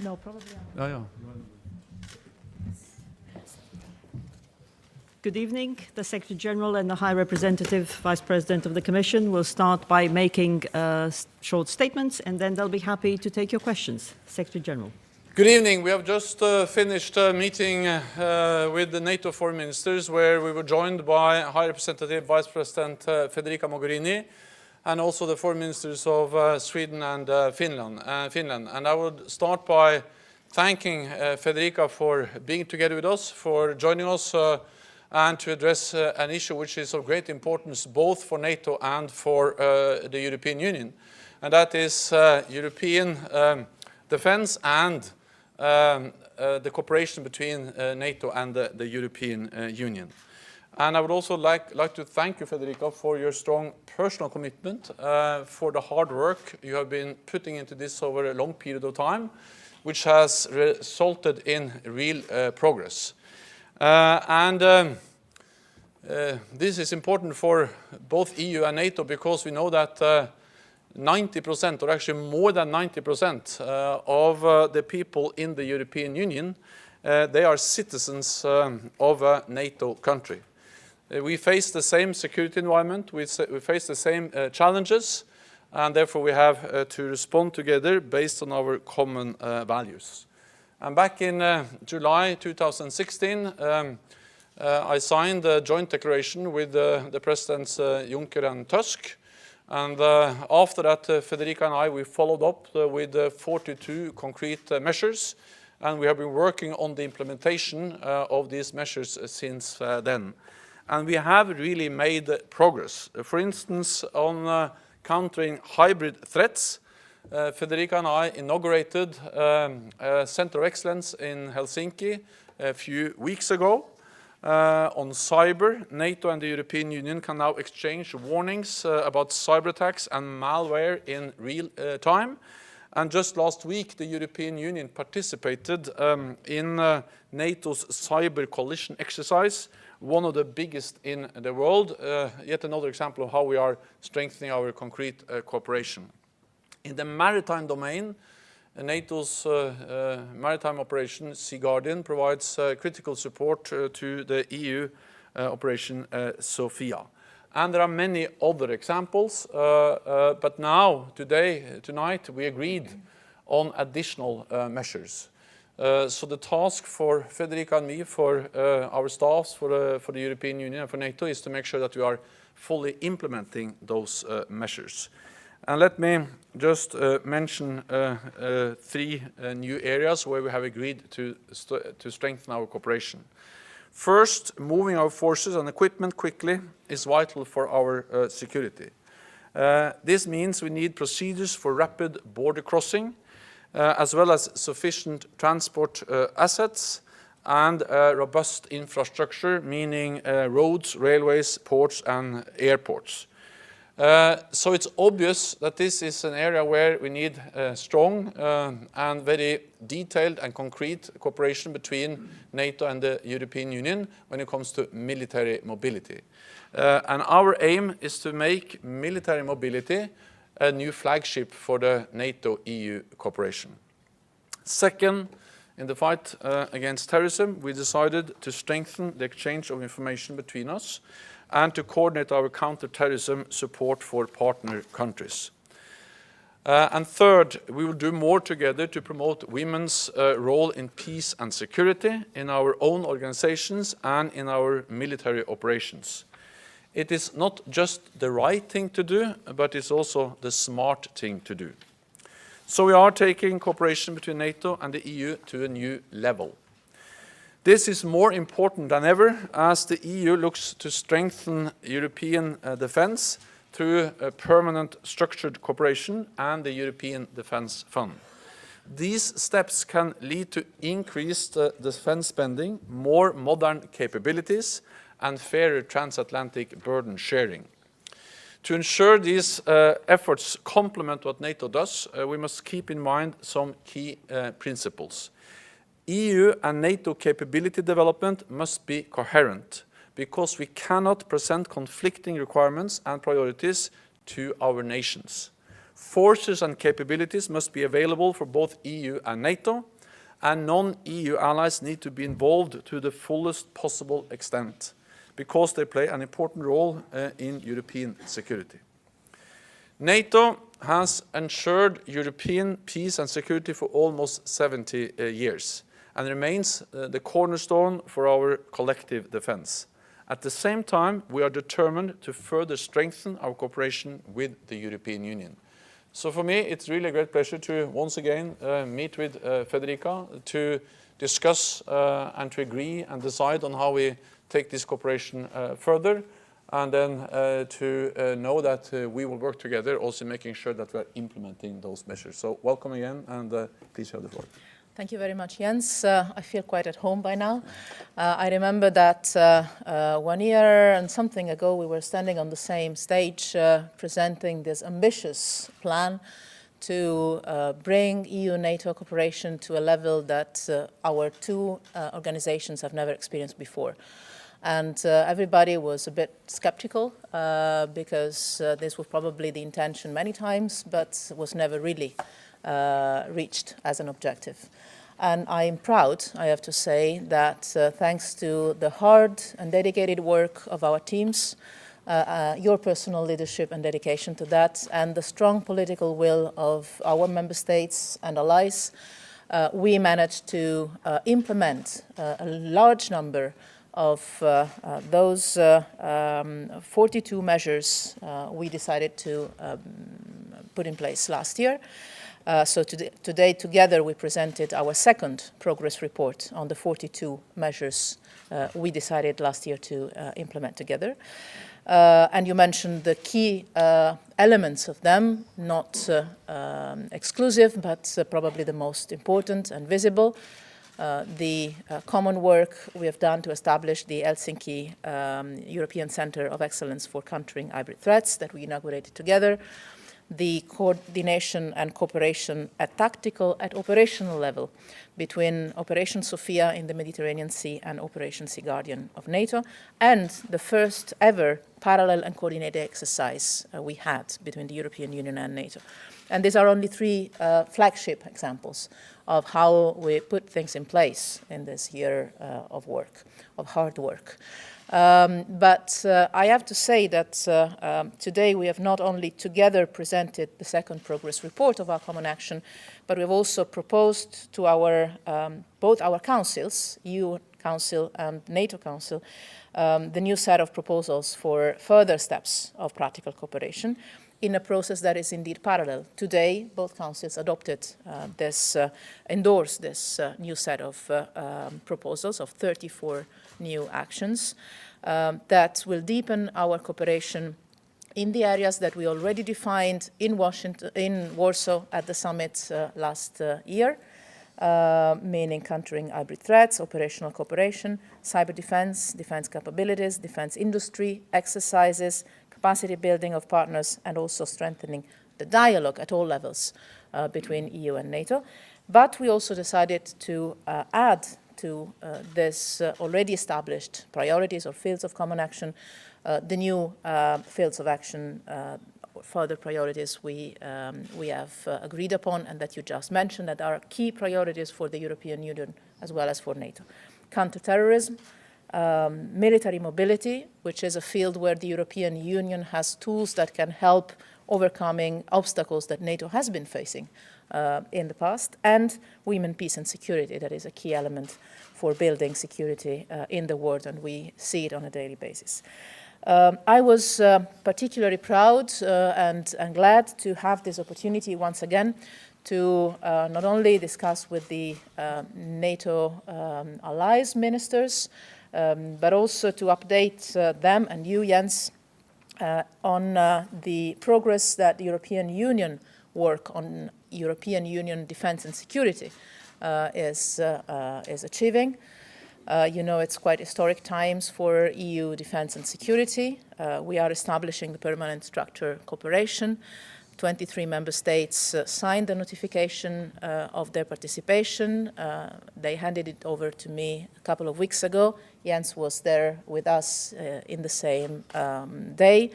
No, probably. Yeah. Good evening. The Secretary General and the High Representative Vice President of the Commission will start by making short statements, and then they'll be happy to take your questions. Secretary General. Good evening. We have just finished a meeting with the NATO foreign ministers, where we were joined by High Representative Vice President Federica Mogherini, and also the foreign ministers of Sweden and Finland. And I would start by thanking Federica for being together with us, for joining us and to address an issue which is of great importance both for NATO and for the European Union. And that is European defense and the cooperation between NATO and the European Union. And I would also like to thank you, Federica, for your strong personal commitment, for the hard work you have been putting into this over a long period of time, which has resulted in real progress. This is important for both EU and NATO, because we know that 90%, or actually more than 90% of the people in the European Union, they are citizens of a NATO country. We face the same security environment, we face the same challenges, and therefore we have to respond together based on our common values. And back in July 2016, I signed a joint declaration with the Presidents Juncker and Tusk. And after that, Federica and I, we followed up with 42 concrete measures, and we have been working on the implementation of these measures since then. And we have really made progress. For instance, on countering hybrid threats, Federica and I inaugurated a Center of Excellence in Helsinki a few weeks ago. On cyber, NATO and the European Union can now exchange warnings about cyber attacks and malware in real time. And just last week, the European Union participated in NATO's cyber coalition exercise, one of the biggest in the world. Yet another example of how we are strengthening our concrete cooperation. In the maritime domain, NATO's maritime operation Sea Guardian provides critical support to the EU operation Sophia. And there are many other examples, but now, tonight, we agreed on additional measures. So the task for Federica and me, for our staffs, for the European Union and for NATO, is to make sure that we are fully implementing those measures. And let me just mention three new areas where we have agreed to strengthen our cooperation. First, moving our forces and equipment quickly is vital for our security. This means we need procedures for rapid border crossing, as well as sufficient transport assets and robust infrastructure, meaning roads, railways, ports and airports. So it's obvious that this is an area where we need strong and very detailed and concrete cooperation between NATO and the European Union when it comes to military mobility. And our aim is to make military mobility a new flagship for the NATO-EU cooperation. Second, in the fight against terrorism, we decided to strengthen the exchange of information between us and to coordinate our counter-terrorism support for partner countries. And third, we will do more together to promote women's role in peace and security in our own organizations and in our military operations. It is not just the right thing to do, but it's also the smart thing to do. So we are taking cooperation between NATO and the EU to a new level. This is more important than ever as the EU looks to strengthen European defense through a permanent structured cooperation and the European Defence Fund. These steps can lead to increased defense spending, more modern capabilities, and fairer transatlantic burden sharing. To ensure these efforts complement what NATO does, we must keep in mind some key principles. EU and NATO capability development must be coherent because we cannot present conflicting requirements and priorities to our nations. Forces and capabilities must be available for both EU and NATO, and non-EU allies need to be involved to the fullest possible extent, because they play an important role in European security. NATO has ensured European peace and security for almost 70 years and remains the cornerstone for our collective defense. At the same time, we are determined to further strengthen our cooperation with the European Union. So for me, it's really a great pleasure to once again meet with Federica to discuss and to agree and decide on how we take this cooperation further, and then to know that we will work together, also making sure that we are implementing those measures. So welcome again, and please have the floor. Thank you very much, Jens. I feel quite at home by now. I remember that 1 year and something ago we were standing on the same stage presenting this ambitious plan to bring EU-NATO cooperation to a level that our two organizations have never experienced before. And everybody was a bit skeptical because this was probably the intention many times, but was never really reached as an objective. And I am proud, I have to say, that thanks to the hard and dedicated work of our teams, your personal leadership and dedication to that, and the strong political will of our member states and allies, we managed to implement a large number of those 42 measures we decided to put in place last year. So today, together, we presented our second progress report on the 42 measures we decided last year to implement together. And you mentioned the key elements of them, not exclusive, but probably the most important and visible. The common work we have done to establish the Helsinki European Centre of Excellence for Countering Hybrid Threats that we inaugurated together. The coordination and cooperation at tactical, at operational level between Operation Sophia in the Mediterranean Sea and Operation Sea Guardian of NATO, and the first ever parallel and coordinated exercise we had between the European Union and NATO. And these are only three flagship examples of how we put things in place in this year of work, of hard work. But I have to say that today we have not only together presented the second progress report of our common action, but we've also proposed to our both our councils, EU Council and NATO Council, the new set of proposals for further steps of practical cooperation in a process that is indeed parallel. Today, both councils adopted endorsed this new set of proposals of 34 new actions that will deepen our cooperation in the areas that we already defined in Warsaw at the summit last year, meaning countering hybrid threats, operational cooperation, cyber defense, defense capabilities, defense industry, exercises, capacity building of partners, and also strengthening the dialogue at all levels between EU and NATO. But we also decided to add to this already established priorities or fields of common action, the new fields of action, further priorities we have agreed upon and that you just mentioned that are key priorities for the European Union as well as for NATO. Counterterrorism, military mobility, which is a field where the European Union has tools that can help overcoming obstacles that NATO has been facing in the past, and women, peace and security. That is a key element for building security in the world, and we see it on a daily basis. I was particularly proud and glad to have this opportunity once again to not only discuss with the NATO allies ministers, but also to update them and you, Jens, on the progress that the European Union work on European Union defense and security is achieving. You know, it's quite historic times for EU defense and security. We are establishing the permanent structure cooperation. 23 member states signed the notification of their participation. They handed it over to me a couple of weeks ago. Jens was there with us in the same day.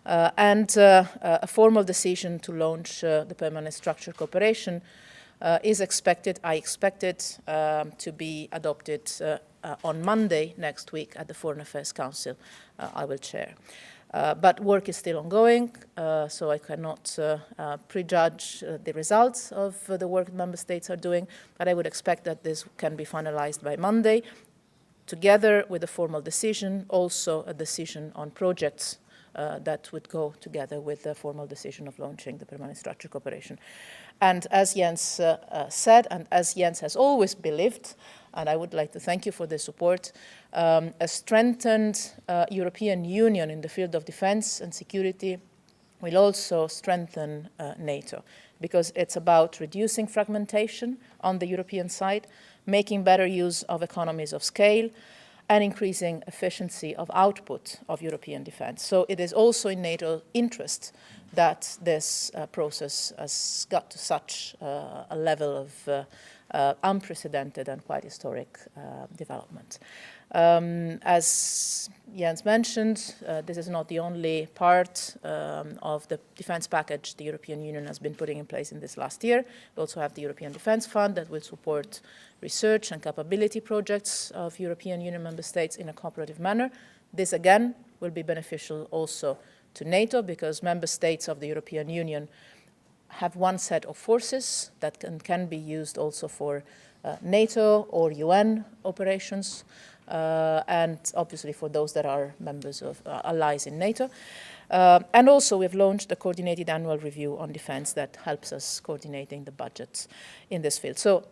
and a formal decision to launch the permanent structured cooperation is expected, I expect it, to be adopted on Monday next week at the Foreign Affairs Council I will chair. But work is still ongoing, so I cannot prejudge the results of the work member states are doing, but I would expect that this can be finalized by Monday, together with a formal decision, also a decision on projects that would go together with the formal decision of launching the permanent structured cooperation. And as Jens said, and as Jens has always believed, and I would like to thank you for the support, a strengthened European Union in the field of defense and security will also strengthen NATO, because it's about reducing fragmentation on the European side, making better use of economies of scale, and increasing efficiency of output of European defense. So it is also in NATO's interest that this process has got to such a level of unprecedented and quite historic development. As Jens mentioned, this is not the only part of the defense package the European Union has been putting in place in this last year. We also have the European Defense Fund that will support research and capability projects of European Union member states in a cooperative manner. This, again, will be beneficial also to NATO, because member states of the European Union have one set of forces that can be used also for NATO or UN operations, and obviously for those that are members of allies in NATO. And also we've launched a coordinated annual review on defense that helps us coordinating the budgets in this field. So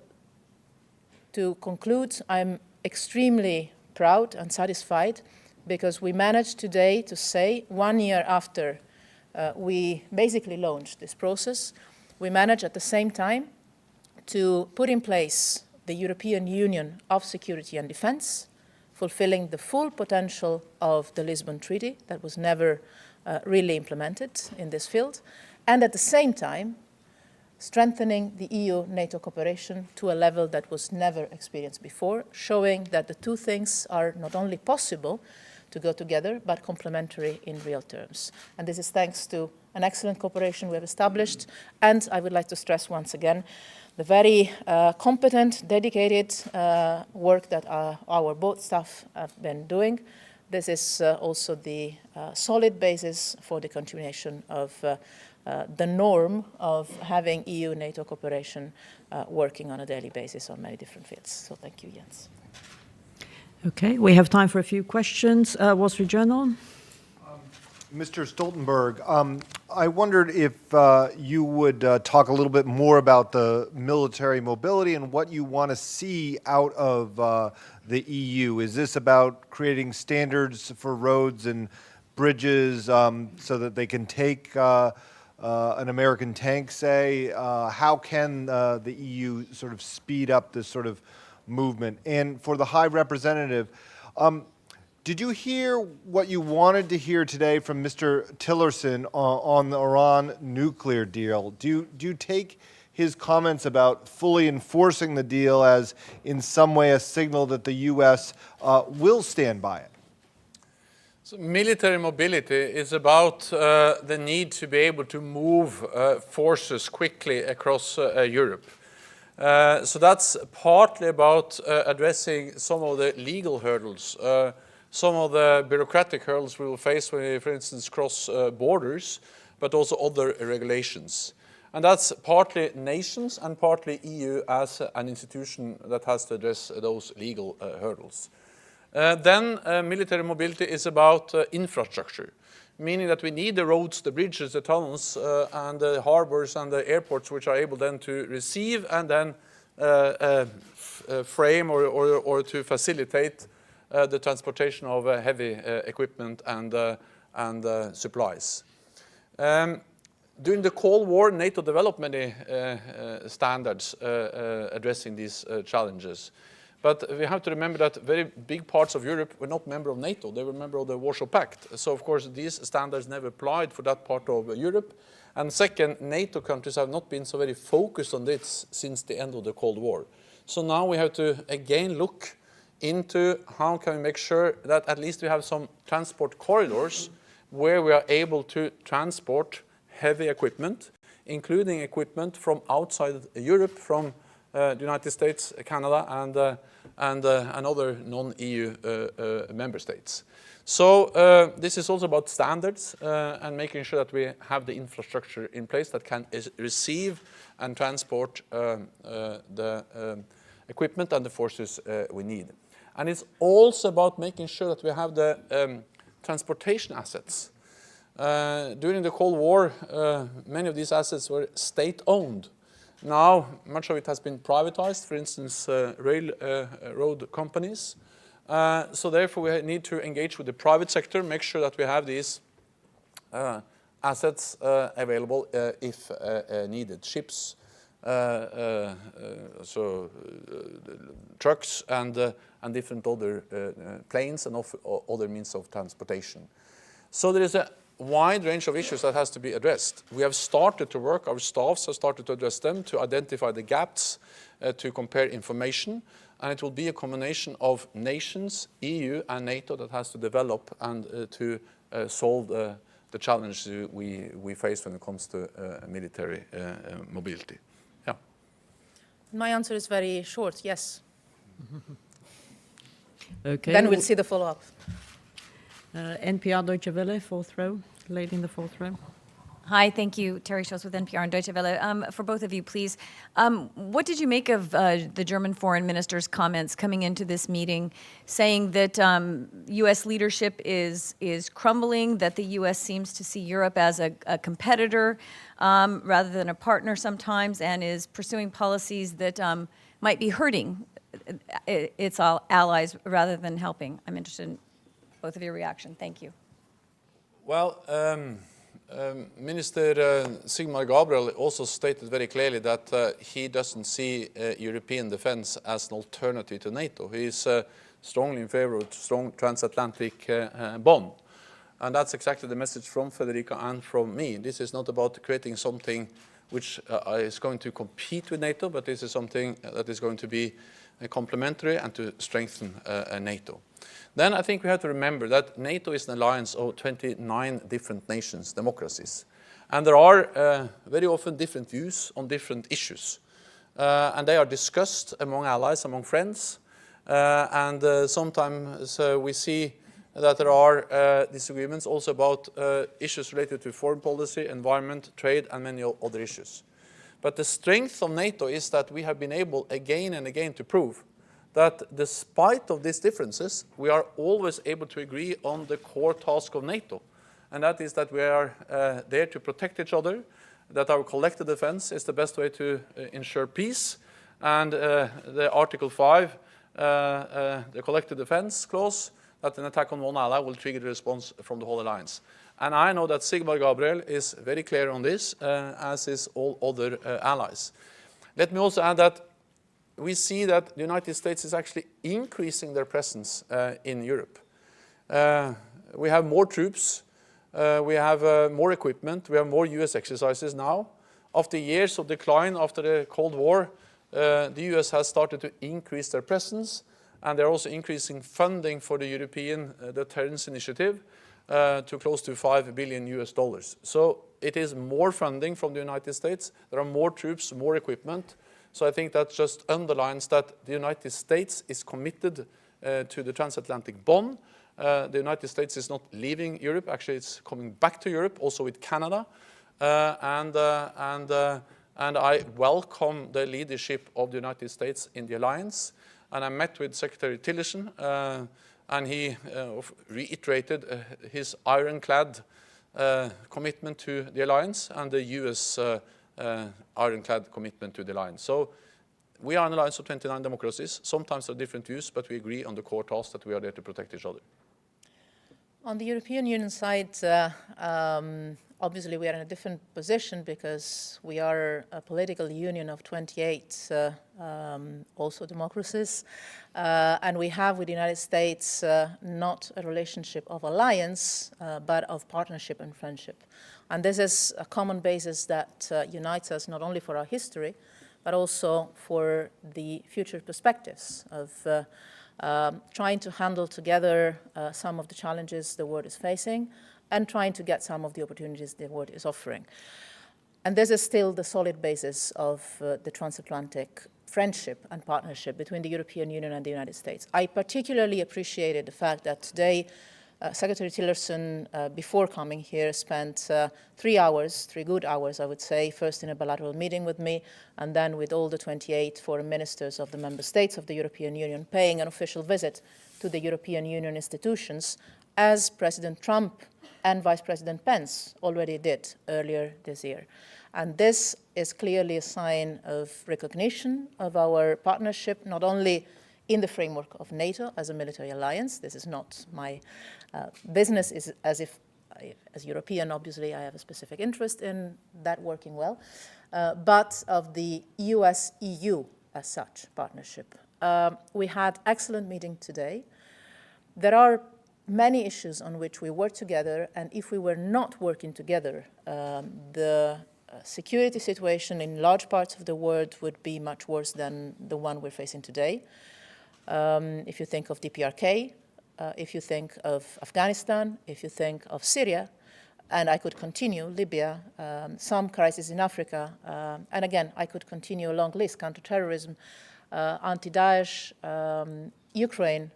to conclude, I'm extremely proud and satisfied because we managed today to say, 1 year after we basically launched this process, we managed at the same time to put in place the European Union of Security and Defense, fulfilling the full potential of the Lisbon Treaty that was never really implemented in this field, and at the same time strengthening the EU-NATO cooperation to a level that was never experienced before, showing that the two things are not only possible to go together, but complementary in real terms. And this is thanks to an excellent cooperation we have established. And I would like to stress once again the very competent, dedicated work that our both staff have been doing. This is also the solid basis for the continuation of the norm of having EU-NATO cooperation working on a daily basis on many different fields. So thank you, Jens. Okay, we have time for a few questions. Wall Street Journal. Mr. Stoltenberg, I wondered if you would talk a little bit more about the military mobility and what you want to see out of the EU. Is this about creating standards for roads and bridges so that they can take an American tank, say? How can the EU sort of speed up this sort of movement? And for the High Representative, did you hear what you wanted to hear today from Mr. Tillerson on the Iran nuclear deal? Do you take his comments about fully enforcing the deal as in some way a signal that the U.S. Will stand by it? So military mobility is about the need to be able to move forces quickly across Europe. So that's partly about addressing some of the legal hurdles, some of the bureaucratic hurdles we will face when we, for instance, cross borders, but also other regulations. And that's partly nations and partly EU as an institution that has to address those legal hurdles. Then military mobility is about infrastructure, meaning that we need the roads, the bridges, the tunnels, and the harbors and the airports, which are able then to receive and then frame or to facilitate the transportation of heavy equipment and supplies. During the Cold War, NATO developed many standards addressing these challenges. But we have to remember that very big parts of Europe were not members of NATO. They were members of the Warsaw Pact. So, of course, these standards never applied for that part of Europe. And second, NATO countries have not been so very focused on this since the end of the Cold War. So now we have to again look into how can we make sure that at least we have some transport corridors where we are able to transport heavy equipment, including equipment from outside Europe, from the United States, Canada, and other non-EU member states. So this is also about standards and making sure that we have the infrastructure in place that can receive and transport the equipment and the forces we need. And it's also about making sure that we have the transportation assets. During the Cold War, many of these assets were state-owned. Now, much of it has been privatized, for instance, railroad companies. So therefore, we need to engage with the private sector, make sure that we have these assets available if needed. Ships, trucks, and different other planes and other means of transportation. So there is a wide range of issues that has to be addressed. We have started to work, our staffs have started to address them, to identify the gaps, to compare information, and it will be a combination of nations, EU and NATO that has to develop and to solve the challenge we face when it comes to military mobility. Yeah. My answer is very short, yes. Okay. Then we'll see the follow-up. NPR Deutsche Welle, fourth row, lady in the fourth row. Hi, thank you. Terry Schoss with NPR and Deutsche Welle. For both of you, please, what did you make of the German foreign minister's comments coming into this meeting, saying that U.S. leadership is crumbling, that the U.S. seems to see Europe as a competitor rather than a partner sometimes, and is pursuing policies that might be hurting its allies rather than helping? I'm interested in both of your reaction. Thank you. Well, Minister Sigmar Gabriel also stated very clearly that he doesn't see European defense as an alternative to NATO. He is strongly in favor of a strong transatlantic bond. And that's exactly the message from Federica and from me. This is not about creating something which is going to compete with NATO, but this is something that is going to be complementary and to strengthen NATO. Then I think we have to remember that NATO is an alliance of 29 different nations, democracies. And there are very often different views on different issues. And they are discussed among allies, among friends. And sometimes we see that there are disagreements also about issues related to foreign policy, environment, trade, and many other issues. But the strength of NATO is that we have been able again and again to prove that despite of these differences, we are always able to agree on the core task of NATO. And that is that we are there to protect each other, that our collective defense is the best way to ensure peace. And the Article 5, the collective defense clause, that an attack on one ally will trigger the response from the whole alliance. And I know that Sigmar Gabriel is very clear on this, as is all other allies. Let me also add that we see that the United States is actually increasing their presence in Europe. We have more troops, we have more equipment, we have more US exercises now. After years of decline after the Cold War, the US has started to increase their presence, and they're also increasing funding for the European Deterrence Initiative to close to $5 billion. So it is more funding from the United States, there are more troops, more equipment. So I think that just underlines that the United States is committed to the transatlantic bond. The United States is not leaving Europe, actually it's coming back to Europe, also with Canada. And I welcome the leadership of the United States in the alliance. And I met with Secretary Tillerson, and he reiterated his ironclad commitment to the alliance and the US ironclad commitment to the alliance. So we are an alliance of 29 democracies. Sometimes there are different views, but we agree on the core task that we are there to protect each other. On the European Union side, obviously we are in a different position because we are a political union of 28 also democracies. And we have with the United States not a relationship of alliance, but of partnership and friendship. And this is a common basis that unites us not only for our history, but also for the future perspectives of trying to handle together some of the challenges the world is facing and trying to get some of the opportunities the world is offering. And this is still the solid basis of the transatlantic friendship and partnership between the European Union and the United States. I particularly appreciated the fact that today Secretary Tillerson, before coming here, spent 3 hours, 3 good hours, I would say, first in a bilateral meeting with me, and then with all the 28 foreign ministers of the member states of the European Union, paying an official visit to the European Union institutions, as President Trump and Vice President Pence already did earlier this year. And this is clearly a sign of recognition of our partnership, not only in the framework of NATO as a military alliance. This is not my business, is as European, obviously, I have a specific interest in that working well, but of the US-EU as such partnership. We had excellent meeting today. There are many issues on which we work together, and if we were not working together, the security situation in large parts of the world would be much worse than the one we're facing today. If you think of DPRK, if you think of Afghanistan, if you think of Syria, and I could continue, Libya, some crises in Africa, and again, I could continue a long list, counterterrorism, anti-Daesh, Ukraine,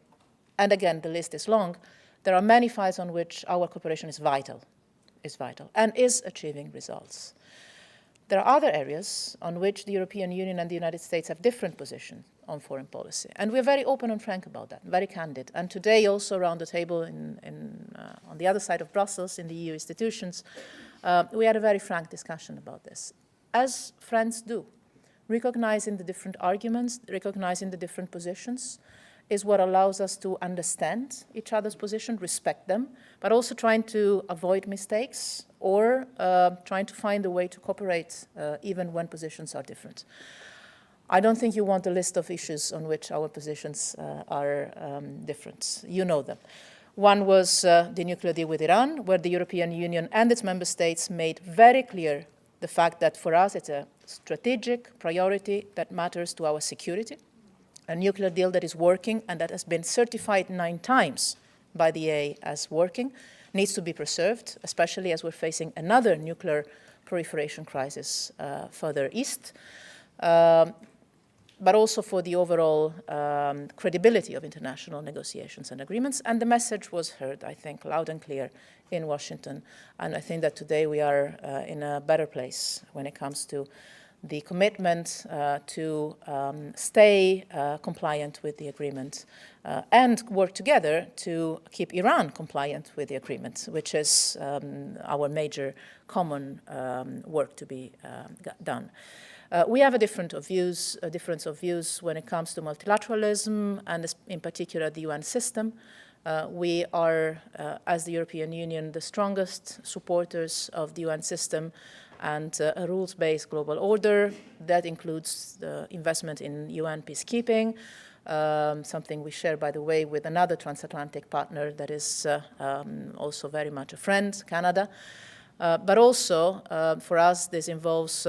and again, the list is long. There are many files on which our cooperation is vital, and is achieving results. There are other areas on which the European Union and the United States have different positions on foreign policy. And we're very open and frank about that, very candid. And today also around the table on the other side of Brussels in the EU institutions, we had a very frank discussion about this, as friends do. Recognizing the different arguments, recognizing the different positions is what allows us to understand each other's position, respect them, but also trying to avoid mistakes or trying to find a way to cooperate even when positions are different. I don't think you want a list of issues on which our positions are different. You know them. One was the nuclear deal with Iran, where the European Union and its member states made very clear the fact that for us it's a strategic priority that matters to our security. A nuclear deal that is working and that has been certified 9 times by the EA as working needs to be preserved, especially as we're facing another nuclear proliferation crisis further east, but also for the overall credibility of international negotiations and agreements. And the message was heard, I think, loud and clear in Washington. And I think that today we are in a better place when it comes to the commitment to stay compliant with the agreement and work together to keep Iran compliant with the agreement, which is our major common work to be done. We have a difference of views when it comes to multilateralism and in particular the UN system. We are, as the European Union, the strongest supporters of the UN system and a rules-based global order that includes the investment in UN peacekeeping, something we share, by the way, with another transatlantic partner that is also very much a friend, Canada. But also, for us, this involves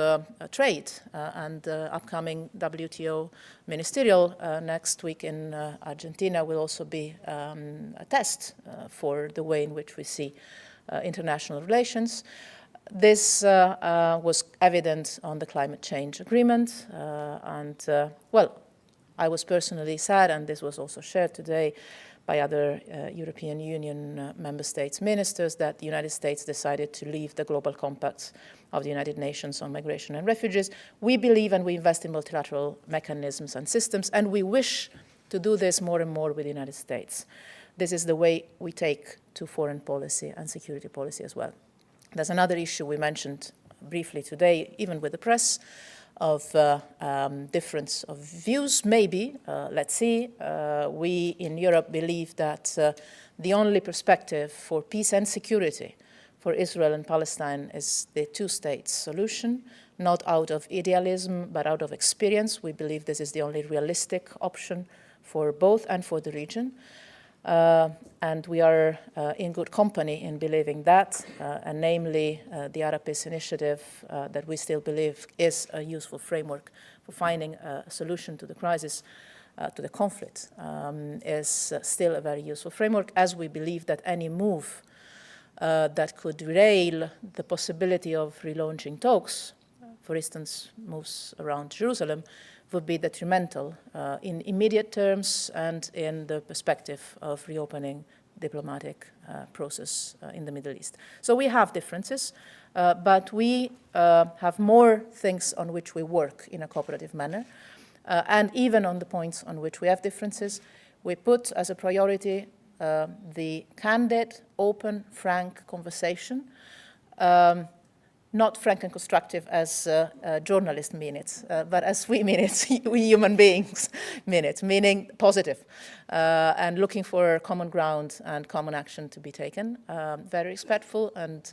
trade and upcoming WTO ministerial next week in Argentina will also be a test for the way in which we see international relations. This was evident on the climate change agreement, well, I was personally sad, and this was also shared today by other European Union member states ministers, that the United States decided to leave the global compacts of the United Nations on migration and refugees. We believe and we invest in multilateral mechanisms and systems, and we wish to do this more and more with the United States. This is the way we take to foreign policy and security policy as well. There's another issue we mentioned briefly today, even with the press, of difference of views, maybe. Let's see. We in Europe believe that the only perspective for peace and security for Israel and Palestine is the two-state solution, not out of idealism, but out of experience. We believe this is the only realistic option for both and for the region. And we are in good company in believing that, and namely the Arab Peace Initiative that we still believe is a useful framework for finding a solution to the crisis, to the conflict is still a very useful framework, as we believe that any move that could derail the possibility of relaunching talks, for instance, moves around Jerusalem, would be detrimental in immediate terms and in the perspective of reopening diplomatic process in the Middle East. So we have differences, but we have more things on which we work in a cooperative manner. And even on the points on which we have differences, we put as a priority the candid, open, frank conversation, not frank and constructive as journalists mean it, but as we mean it, we human beings mean it, meaning positive, and looking for common ground and common action to be taken, very respectful and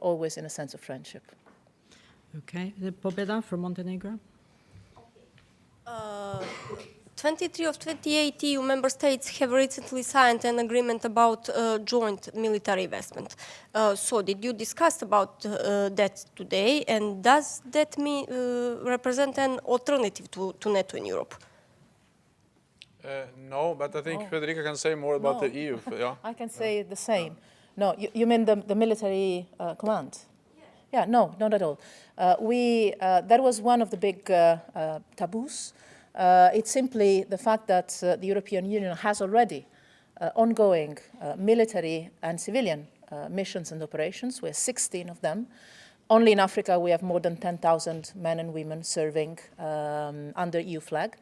always in a sense of friendship. Okay, Pobeda from Montenegro. 23 of 28 EU member states have recently signed an agreement about joint military investment. So did you discuss about that today, and does that represent an alternative to NATO in Europe? No, but I think Federica can say more about the EU. Yeah. I can say the same. No, you mean the military command? Yeah, no, not at all. That was one of the big taboos. It's simply the fact that the European Union has already ongoing military and civilian missions and operations. We have 16 of them. Only in Africa we have more than 10,000 men and women serving under EU flag.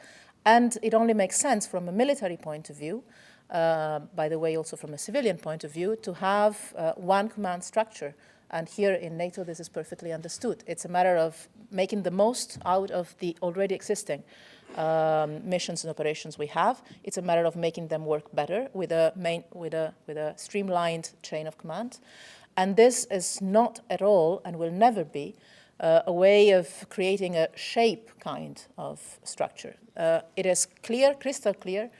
And it only makes sense from a military point of view, by the way also from a civilian point of view, to have one command structure. And here in NATO this is perfectly understood. It's a matter of making the most out of the already existing missions and operations we have. It's a matter of making them work better with a streamlined chain of command. And this is not at all, and will never be, a way of creating a shape kind of structure. It is clear, crystal clear,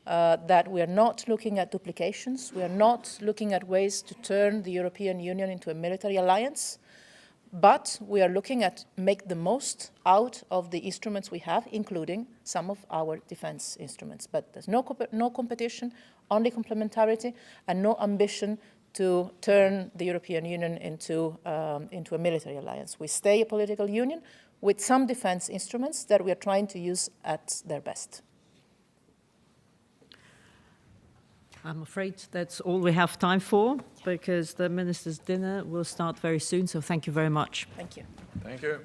that we are not looking at duplications. We are not looking at ways to turn the European Union into a military alliance. But we are looking at make the most out of the instruments we have, including some of our defense instruments. But there's no competition, only complementarity, and no ambition to turn the European Union into a military alliance. We stay a political union with some defense instruments that we are trying to use at their best. I'm afraid that's all we have time for, because the ministers' dinner will start very soon, so thank you very much. Thank you. Thank you.